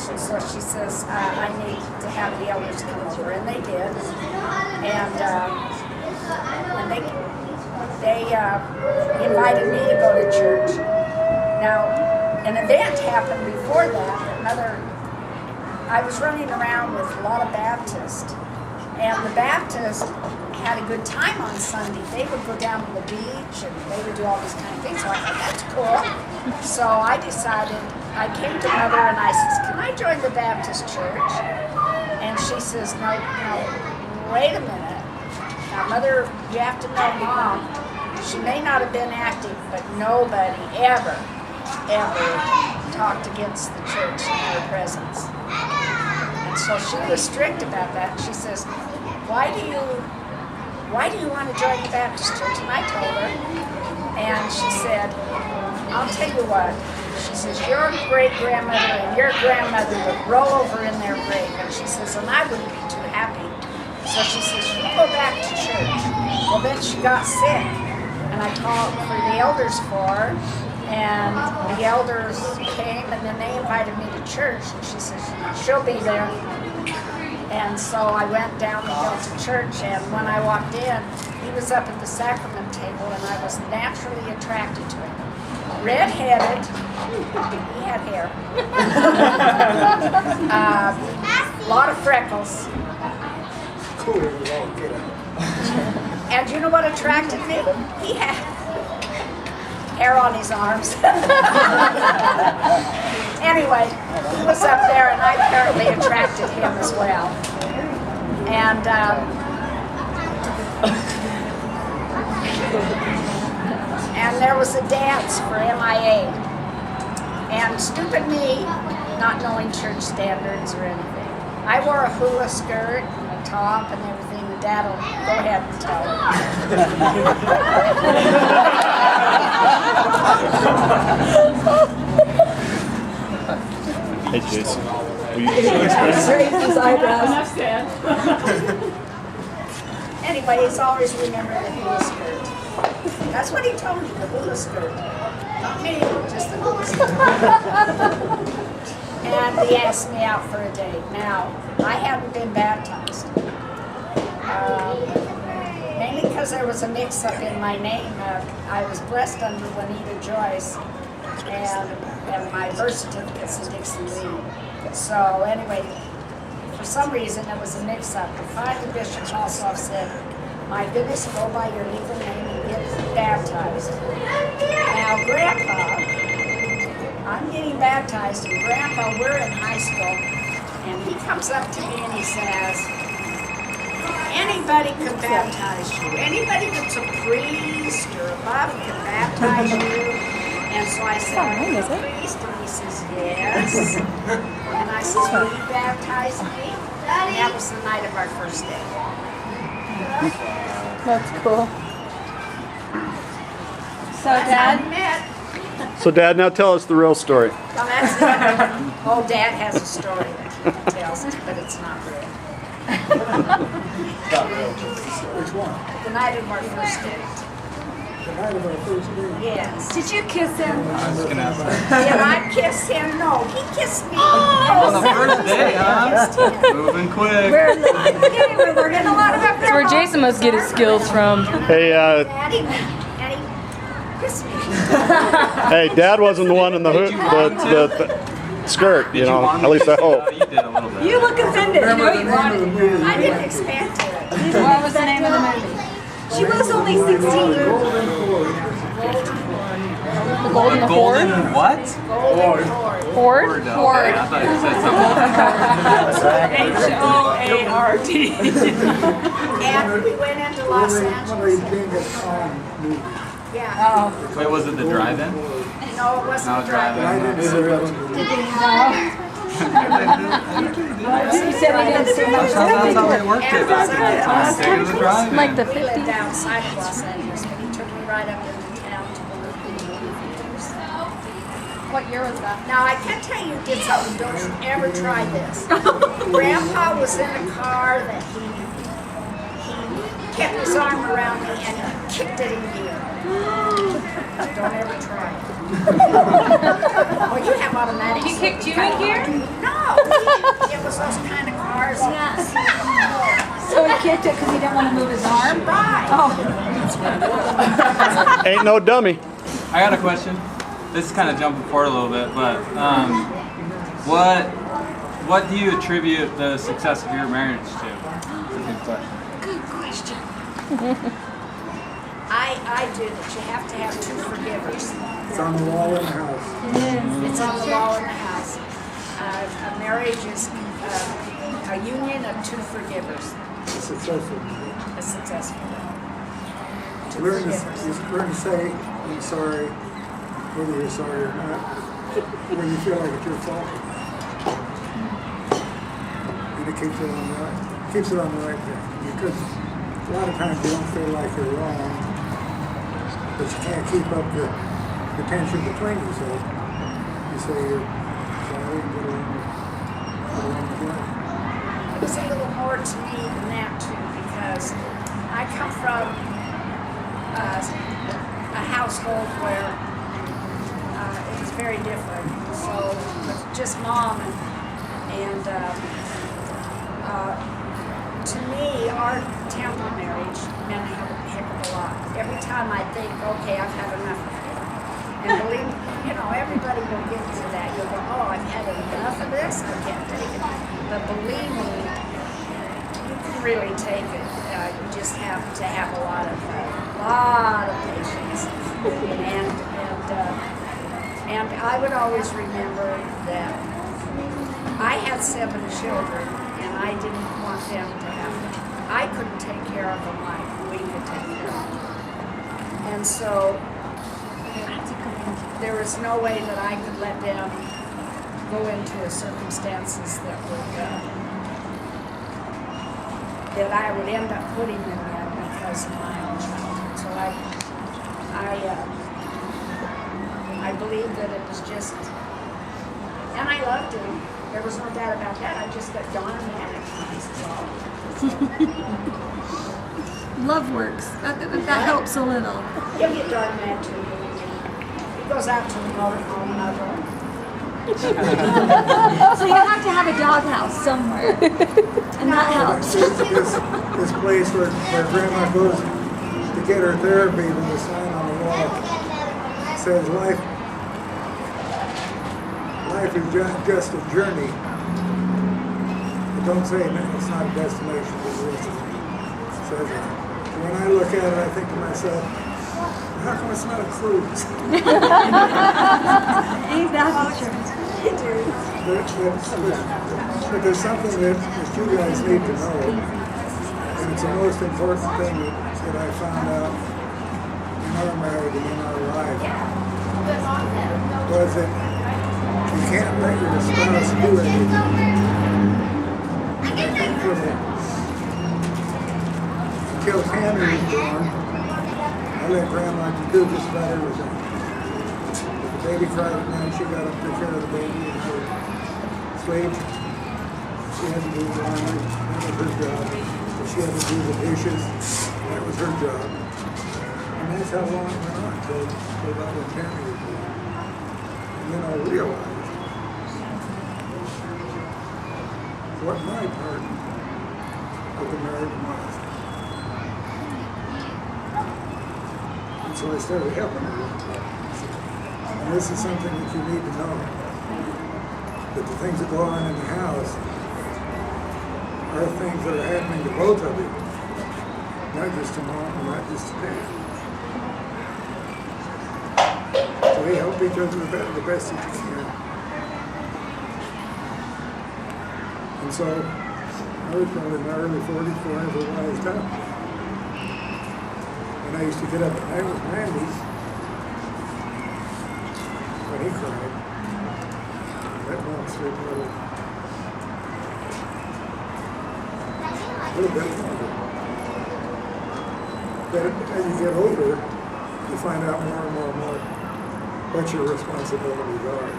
And so she says, I need to have the elders come over, and they did. And they invited me to go to church. Now, an event happened before that. I was running around with a lot of Baptists, and the Baptists had a good time on Sunday. They would go down to the beach, and they would do all these kind of things. So I thought, that's cool. So I decided, I came to Mother and I said, can I join the Baptist church? And she says, no, wait a minute. Now, Mother, you have to know Mom, she may not have been active, but nobody ever talked against the church in her presence. And so she was strict about that. She says, why do you want to join the Baptist church? And I told her, and she said, I'll tell you what. She says, your great-grandmother and your grandmother would roll over in their grave. And she says, and I wouldn't be too happy. So she says, you go back to church. Well, then she got sick. And I talked for the elders for her. And the elders came, and then they invited me to church. And she says, she'll be there. And so I went down the hill to church, and when I walked in, he was up at the sacrament table, and I was naturally attracted to him. Red-headed, he had hair, a lot of freckles. And you know what attracted me? He had hair on his arms. Anyway, he was up there, and I apparently attracted him as well. And there was a dance for MIA. And stupid me, not knowing church standards or anything, I wore a hula skirt and a top and everything. The dad will go ahead and tell Hey, Jason. Will you raise his eyebrows. Anyway, he's always remembered the hula skirt. That's what he told me, the hula skirt. Not me, just the hula skirt. And he asked me out for a date. Now, I hadn't been baptized. Mainly because there was a mix-up in my name. I was blessed under Juanita Joyce, and my birth certificate's in Dixon Lee. So anyway, for some reason there was a mix-up. And finally the bishop also said, my goodness, go by your legal name and get baptized. Now Grandpa, I'm getting baptized, and Grandpa, we're in high school, and he comes up to me and he says, anybody can baptize you. Anybody that's a priest or above can baptize you. And so I said, are you a priest? And he says, yes. And I said, will you baptize me? And that was the night of our first date. That's cool. So, Dad? So, Dad, now tell us the real story. Well, that's it. Oh, Dad has a story that he tells, but it's not real. Which one? The night of our first date. The night of our first date? Yes. Did you kiss him? I was gonna ask that. Did I kiss him? No, he kissed me. On the first day, huh? Moving quick. We're getting a lot of That's where Jason must get his skills from. Hey, Daddy, and he kissed me. hey, Dad wasn't the one in the skirt, you know. At least I hope. You did a little bit. You look offended. You know you wanted it. I didn't expect it. What was the name of the movie? She was only 16. The Golden Golden Horde? what? Golden Horde. Horde? Okay, I thought you said H-O-A-R-D. And we went into Los One of Angeles. these Genghis Khan movies. Yeah. something. Wait, was it the drive-in? No, it No, wasn't I driving. didn't see that one. He said he didn't see much. That's how they worked it back in the time. Take it to the drive-in. Like the We lived 50s. outside of Los Angeles, but he took me right up into town to the movie theaters. What year was that? Now, I can tell you did something, don't you ever try this. Grandpa was in a car that he kept his arm around me and he kicked it in gear. Don't ever try it. Well, you have automatic. He kicked you in here? No, want to move his arm? Ain't no dummy. I got a question. This is kind of jumping forward a little bit, but what do you attribute the success of your marriage to? That's a good question. Good question. I do that you have to have two forgivers. It's on the wall in the house. It's on the wall in the house. A marriage is a union of two forgivers. It's successful. A successful one. Two Learn forgivers. to say I'm sorry, whether you're sorry or not, when you feel like it's your fault. And it keeps it on the right track. Because a lot of times you don't feel like you're wrong, but you can't keep up the tension between you. So you say you're sorry and get along with life. It was a little more to me than that too, because I come from a household where it was very different. So with just mom and to me, our temple marriage meant a heck of a lot. Every time I think, okay, I've had enough of it, and believe me, everybody will get to that. You'll go, oh, I've had enough of this. I can't take it. But believe me, you can really take it. You just have to have a lot of patience. And I would always remember that I had 7 children, and I didn't want them to have. I couldn't take care of them like we could take care of them. And so there was no way that I could let them go into circumstances that I would end up putting them in because of my own childhood. So I believe that it was just, and I loved him. There was no doubt about that. I just got darn mad at times. Love works. That helps a little. He'll get darn mad too. He goes out to the motorhome and I'll go, So you have to have a doghouse somewhere, and that helps. This place where Grandma goes to get her therapy, with the sign on the wall says life is just a journey. But don't say it's not a destination, it says it. When I look at it, I think to myself, how come it's not a cruise? Ain't that true? But there's something that you guys need to know, and it's the most important thing that I found out in our marriage and in our life, was that you can't let your spouse do anything. Until Tanner was born, I let Grandma do just about everything. If the baby cried at night, she got up to take care of the baby and her sleep. She had to do the laundry, that was her job. If she had to do the dishes, that was her job. And that's how long it went on until about when Tammy was born. And then I realized what my part of the marriage was. And so I started helping her. And this is something that you need to know. That the things that go on in the house are things that are happening to both of you. Not just to mom and not just to dad. So they help each other the best that you can. And so I was probably in my early 40s before I ever wised up. And I used to get up at night with Randy when he cried. That long straight little bit longer. But as you get older, you find out more and more what your responsibilities are.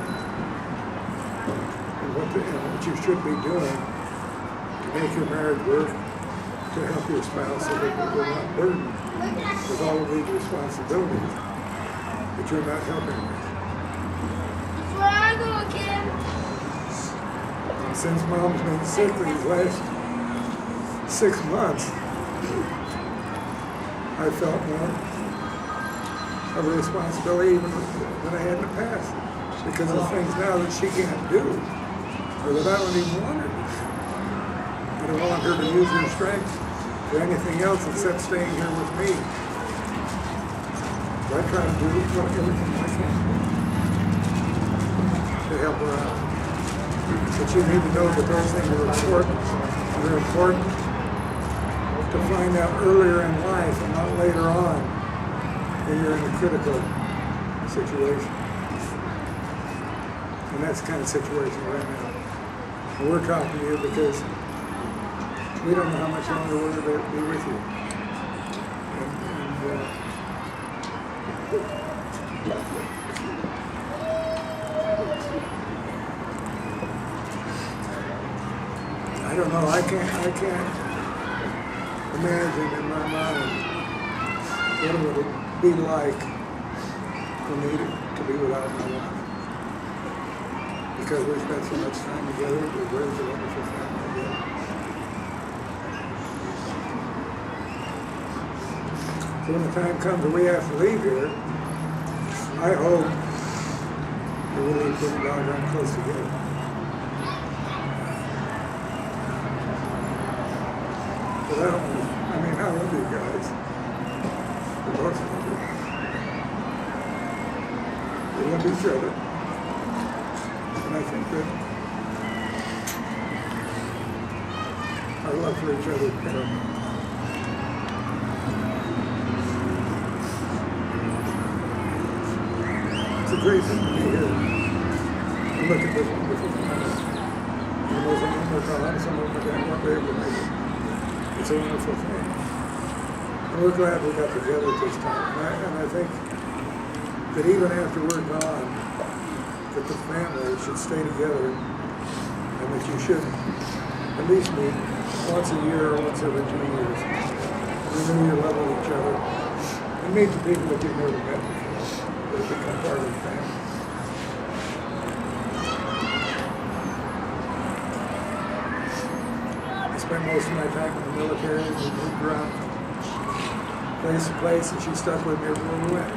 And what you should be doing to make your marriage work, to help your spouse so that you're not burdened with all of these responsibilities that you're not helping with. And since Mom's been sick these last 6 months, I felt more of a responsibility even than I had in the past because of things now that she can't do or that I don't even want her to do. I don't want her to use her strength for anything else except staying here with me. So I try to do everything I can to help her out. But you need to know that those things are important. They're important to find out earlier in life and not later on when you're in a critical situation. And that's the kind of situation right now. And we're talking to you because we don't know how much longer we're going to be with you. I don't know. I can't imagine in my mind what it would be like for me to be without my wife. Because we spent so much time together, we've raised a wonderful family together. So when the time comes that we have to leave here, I hope that we leave pretty doggone close together. But I don't know. I mean, I love you guys. We both love you. We love each other. And I think that our love for each other is paramount. It's a great thing to be here and look at this wonderful planet. And those of them that are on, some of them that won't be able to make it. It's a wonderful thing. And we're glad we got together this time. And I think that even after we're gone, that the family should stay together and that you should at least meet once a year or once every 2 years. Renew your love with each other and meet the people that you've never met before that have become part of the family. I spent most of my time in the military and we moved around place to place and she stuck with me everywhere we went.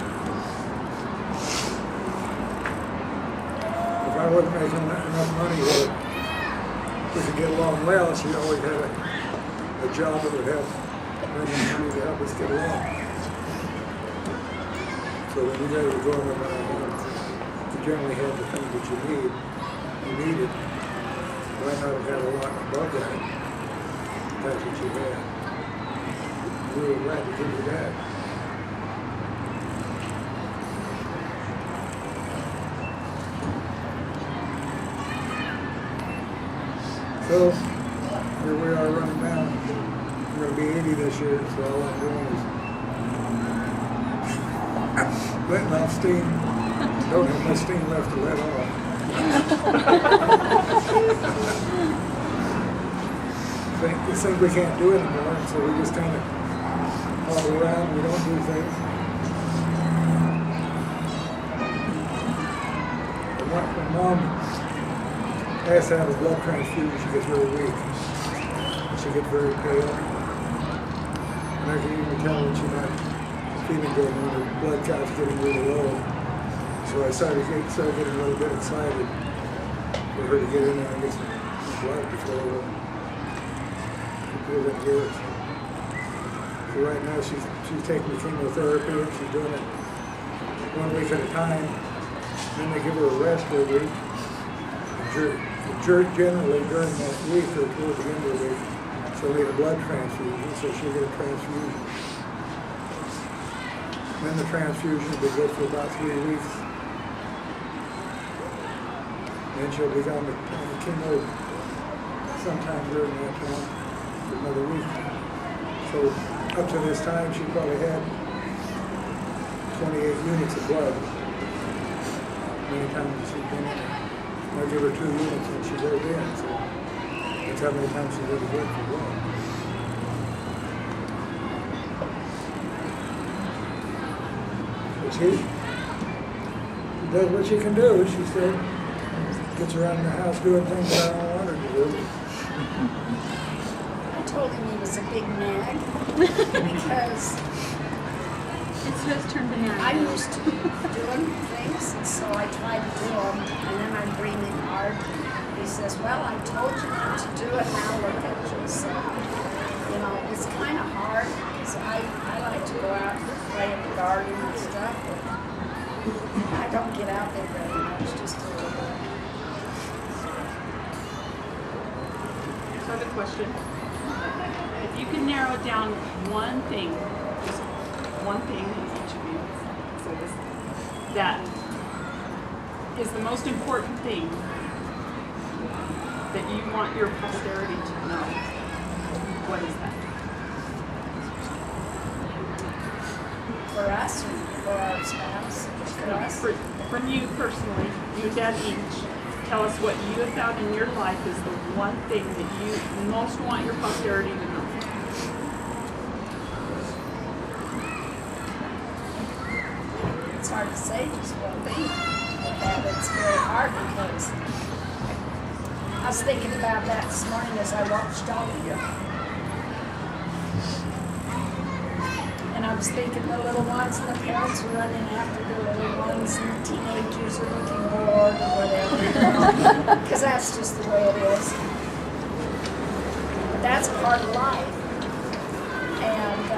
If I wasn't making enough money where we could get along well, she always had a job that would help bring in money to help us get along. So when you guys were going around, you generally had the things that you needed. You might not have had a lot above that. That's what you had. We were glad to give you that. So, here we are running down. I'm going to be 80 this year, so all I'm doing is letting off steam. Don't have much steam left to let off. We think we can't do it anymore, so we just kind of follow around. We don't do things. When Mom has to have a blood transfusion, she gets really weak. She gets very pale. And I can even tell when she's not feeling good when her blood count's getting really low. So I started getting a little bit excited for her to get in there and get some blood before the that gives. So right now she's taking chemotherapy and she's doing it 1 week at a time. Then they give her a rest for a week. Generally during that week or towards the end of the week, she'll need a blood transfusion, so she'll get a transfusion. Then the transfusion will be good for about 3 weeks. Then she'll be on the chemo sometime during that time for another week. So up to this time, she probably had 28 units of blood. Many times she's been in there. I give her 2 units when she goes in, so that's how many times she's ever good for blood. But she does what she can do, she said. Gets around the house doing things that I don't want her to do. I told told him he was a big nag because It's his turn to nag. I'm used to doing things, and so I try to do them, and then I'm breathing hard. He says, well, I told you not to do it, now look at you. So, you know, it's kind of hard, because I like to go out and play in the garden and stuff, but I don't get out there very much, just a little bit. So I have a question. If you can narrow down one thing, just one thing, each of you, so this, that is the most important thing that you want your posterity to know, what is that? For us, or for our spouse, for us. From you personally, you and Dad each, tell us what you have found in your life is the one thing that you most want your posterity to know. It's hard to say just one thing. That it's very hard because I was thinking about that this morning as I watched all of you. And I was thinking the little ones and the parents are running after the little ones and the teenagers are looking bored or whatever. Because that's just the way it is. But that's a part of life. And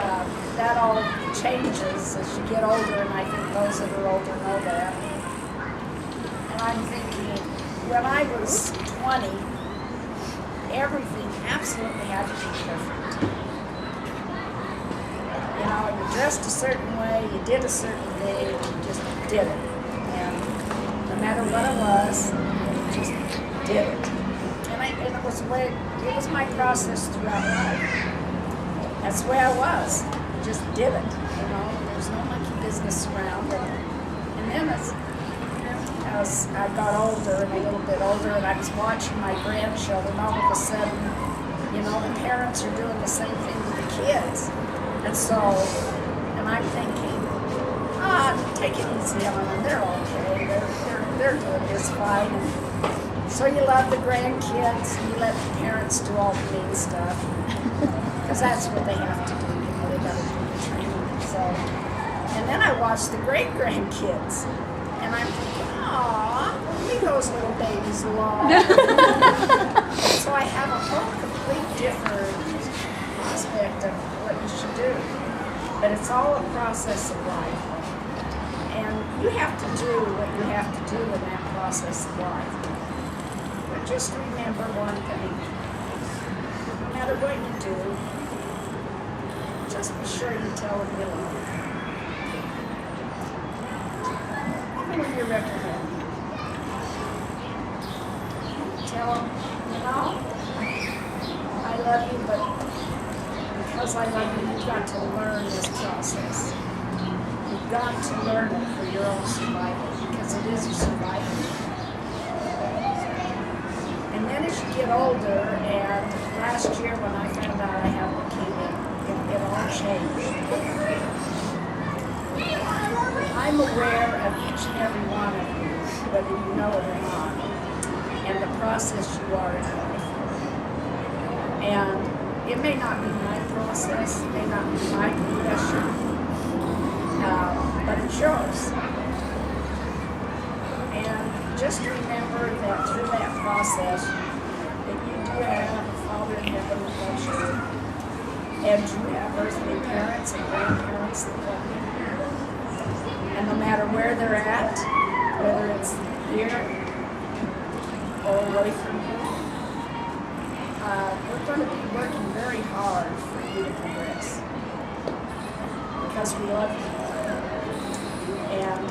that all changes as you get older, and I think those that are older know that. And I'm thinking, when I was 20, everything absolutely had to be perfect. You know, you dressed a certain way, you did a certain thing, you just did it. And no matter what it was, you just did it. And it was the way, it was my process throughout life. That's the way I was. Just did it, you know. There's no monkey business around it. And then as I got older and a little bit older, and I was watching my grandchildren, all of a sudden, you know, the parents are doing the same thing with the kids. And so, and I'm thinking, take it easy on them. They're okay. They're doing this fine. And so you love the grandkids, and you let the parents do all the mean stuff. Because that's what they have to do, you know, they gotta do the training. So, and then I watch the great-grandkids, and I'm thinking, aw, leave those little babies alone. So I have a whole complete different aspect of what you should do. But it's all a process of life. And you have to do what you have to do in that process of life. But just remember one thing. No matter what you do, just be sure you tell them you love them. Even when you're reprimanding. Tell them, you know, I love you, but because I love you, you've got to learn this process. You've got to learn it for your own survival, because it is a survival. And then as you get older, and last year when I found out I had leukemia, it all changed. I'm aware of each and every one of you, whether you know it or not, and the process you are in life. And it may not be my process, it may not be my profession, but it's yours. And just remember that through that process, that you do have a Father in heaven that loves you, and you have earthly parents and grandparents that love you. And no matter where they're at, whether it's here or away from you, we're going to be working very hard for you to progress, because we love you. And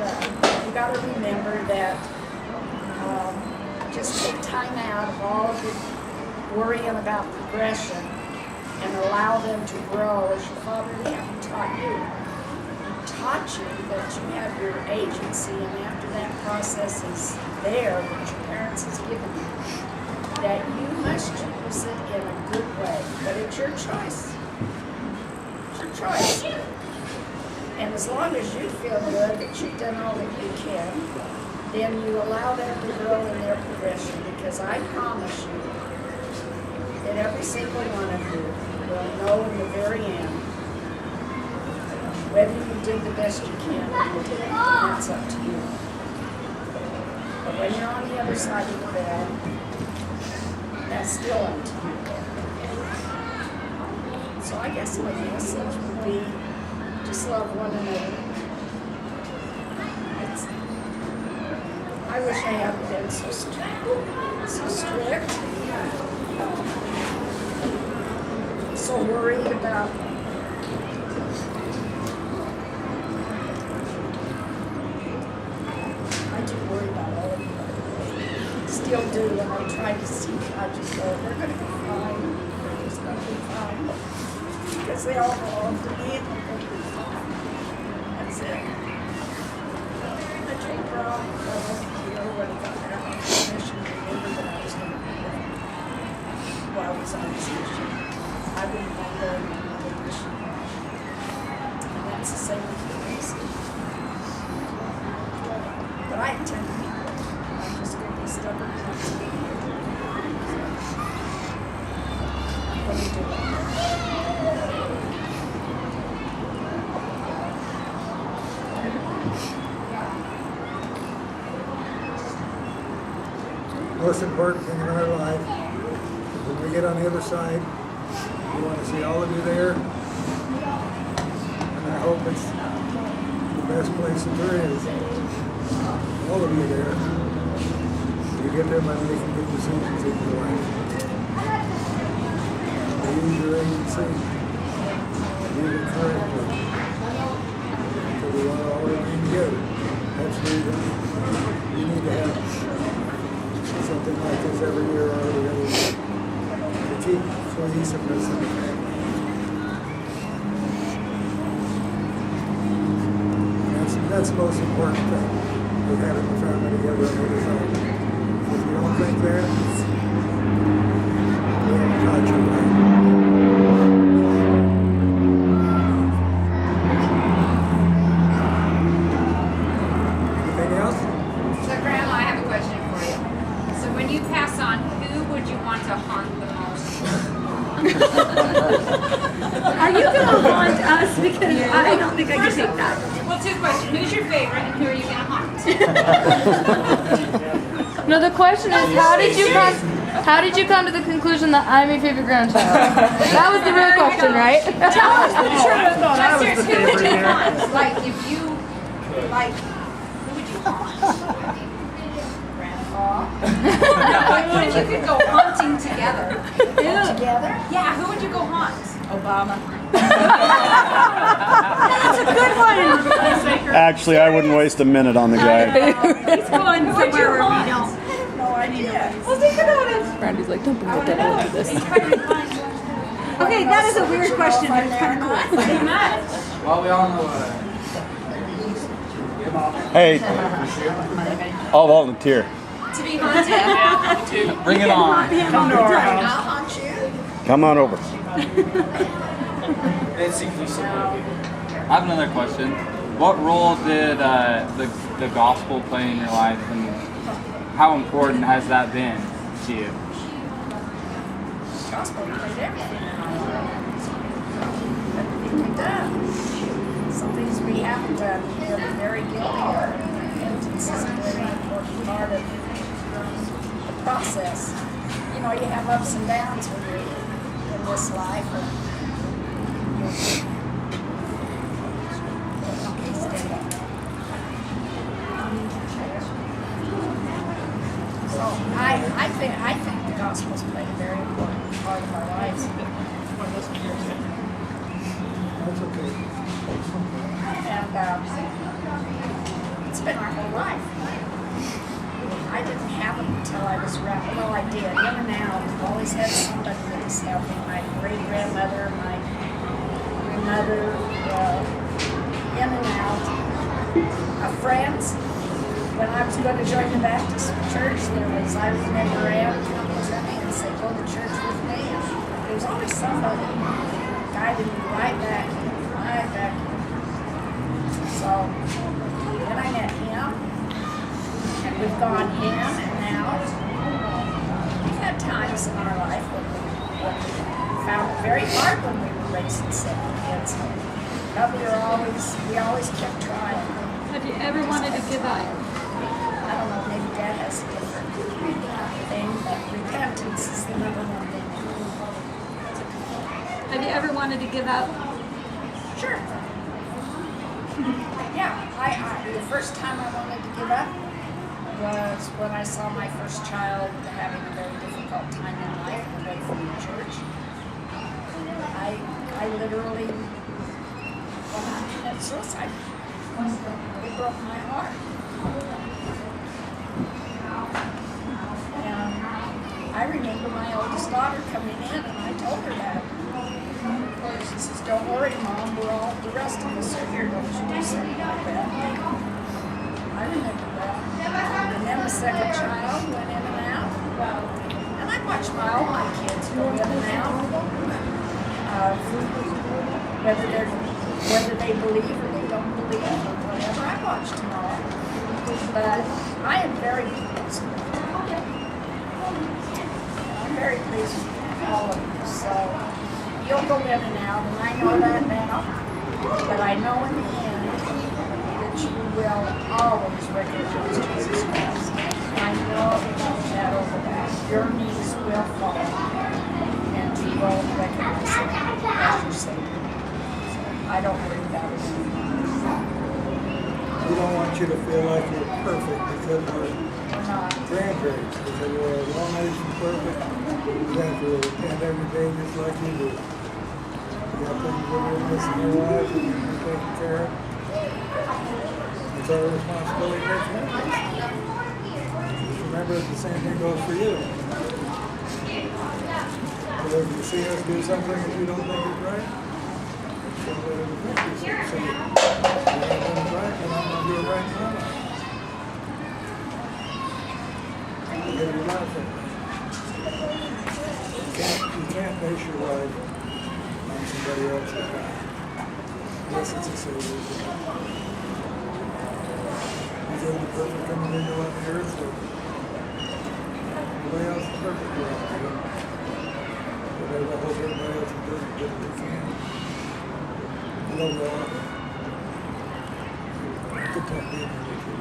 you got to remember that just take time out of all of the worrying about progression and allow them to grow as your Father in heaven taught you. He taught you that you have your agency, and after that process is there that your parents has given you, that you must use it in a good way. But it's your choice. It's your choice. And as long as you feel good that you've done all that you can, then you allow them to grow in their progression, because I promise you that every single one of you will know in the very end whether you did the best you can or you didn't. That's up to you. But when you're on the other side of the bed, that's still up to you. So I guess my message would be just love one another. I wish I hadn't been so strict. So worried about I do worry about all of you. Still do, and I try to see, I just go, they're going to be fine. They're just going to be fine. Because they all belong to me and they're going to be fine. That's it. I told Rob, when he got there, on mission, remember that I was going to be there while I was on this mission. I wouldn't want going on another mission. And that's the same with the Minson. But I intend to be there. I'm just going to be stubborn enough to be here. I'm going to do it. Most important thing in our life is when we get on the other side, we want to see all of you there. And I hope it's the best place that there is. All of you there. You get there by making good decisions in your life. Use your agency. Use it correctly. So we want to all remain together. That's the reason you need to have something like this every year or every other year to keep cohesiveness in the family. That's the most important thing, is having the family together on the other side. If you don't think that, you haven't got your right. Anything else? So, Grandma, I have a question for you. So, when you pass on, who would you want to haunt the most? Are you going to haunt us? Because I don't think I can take that. Well, two questions. Who's your favorite, and who are you going to haunt? No, the question is, how did you come to the conclusion that I'm your favorite grandchild? That was the real question, right? Just serious, who would you haunt? Like, if you, like, who would you haunt? Grandpa. What if you could go haunting together? Together? Yeah, who would you go haunt? Obama. That's a good one. Actually, I wouldn't waste a minute on the guy. He's going somewhere where we don't. No idea. Well, think about it. Brandy's like, don't bring the devil into this. Okay, that is a weird question, but it's kind of cool. Well, we all know Hey, I'll volunteer. To be haunted? Bring it on. Come to our house. I'll hunt you. Come on over. I have another question. What role did the gospel play in your life, and how important has that been to you? Gospel played everything in our lives. Everything we've done. Some things we haven't done, we'll be very guilty of. Repentance is a very important part of the process. You know, you have ups and downs when you're in this life. Okay, stand up. So I think the gospel's played a very important part of our lives. That's okay. And it's been our whole life. I didn't have it until I was around. Well, I did, in and out. I've always had somebody that was helping. My great-grandmother, my mother, in and out. Friends. When I was going to join the Baptist church, I remember Ann coming to me and say, go to church with me. And there was always somebody guiding me right back in. So then I met him, and we've gone in and out. We've had times in our life when we found very hard when we were raising 7 kids. But we always kept trying. Have you ever wanted to give up? I don't know, maybe Dad has a different thing, but repentance is the number one thing. Have you ever wanted to give up? Sure. Yeah, the first time I wanted to give up was when I saw my first child having a very difficult time in life away from the church. I literally committed suicide. It broke my heart. And I remember my oldest daughter coming in and I told her that. She says, "Don't worry, Mom, the rest of us are here. Don't you do something like that." I remember that. And then the second child went in and out. And I watched all my kids go in and out. Whether they believe or they don't believe or whatever, I watched them all. But I am very pleased. I'm very pleased with all of you. So you'll go in and out, and I know that now. But I know in the end that you will always recognize Jesus Christ. I know that over that. Your knees will fall, and you will recognize Him as your Savior. I don't worry about it anymore. We don't want you to feel like you're perfect because we're We're not. grandparents, because we're as long as you're perfect. We have to repent every day just like you do. You have things that are missing in your life and you're taking care of. It's our responsibility as parents. Just remember that the same thing goes for you. So if you see us do something that you don't think is right, don't let it affect you. So you're not doing it right, and I'm going to do it right now. You gotta be mindful. You can't base your life on somebody else's life. Unless it's a Savior. He's only perfect coming into the earth, so nobody else is perfect around here. But I hope everybody else is doing as good as they can. Love God. Good talk being here with you.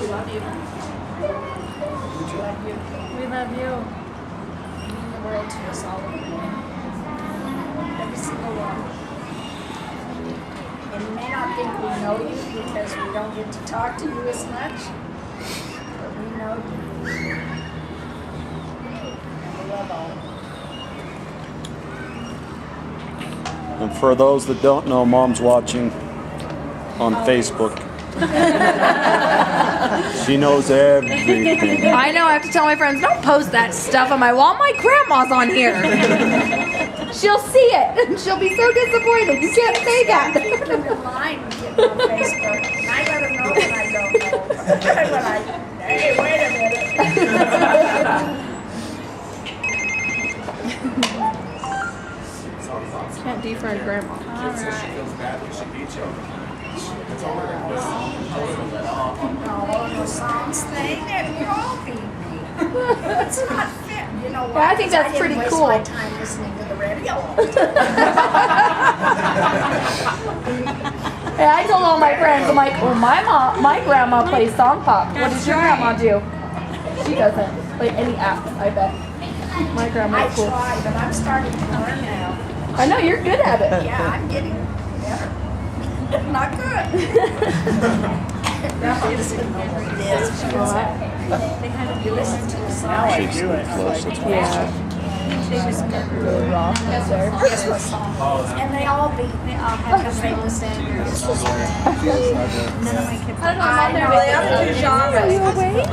We love you. We love you. You mean the world to us all of you. Every single one. And you may not think we know you because we don't get to talk to you as much, but we know you. And we love all of you. And for those that don't know, Mom's watching on Facebook. She knows everything. I know I have to tell my friends, don't post that stuff on my wall. My grandma's on here. She'll see it and she'll be so disappointed. You can't say that. Keep them in line and get on Facebook. And I let them know when I don't know. Hey, wait a minute. Can't defriend grandma. No, the songs thing, and you all beat me. It's not fair. You know what? Yeah, I think that's pretty cool. I didn't waste my time listening to the radio all the time. Yeah, I told all my friends, I'm like, well, my grandma plays song pop. What does your grandma do? She doesn't play any apps, I bet. My I grandma's cool. try, but I'm starting to learn now. I know, you're good at it. Yeah, I'm getting better. Not good. Grandma doesn't know what it is. She goes, you listen to the song. She's close, that's why. Yeah. Really raw. Yes, sir. Guess what song? And they all beat me. Because they listen to this. I don't know, I'm on there. The other two genres. Are you awake?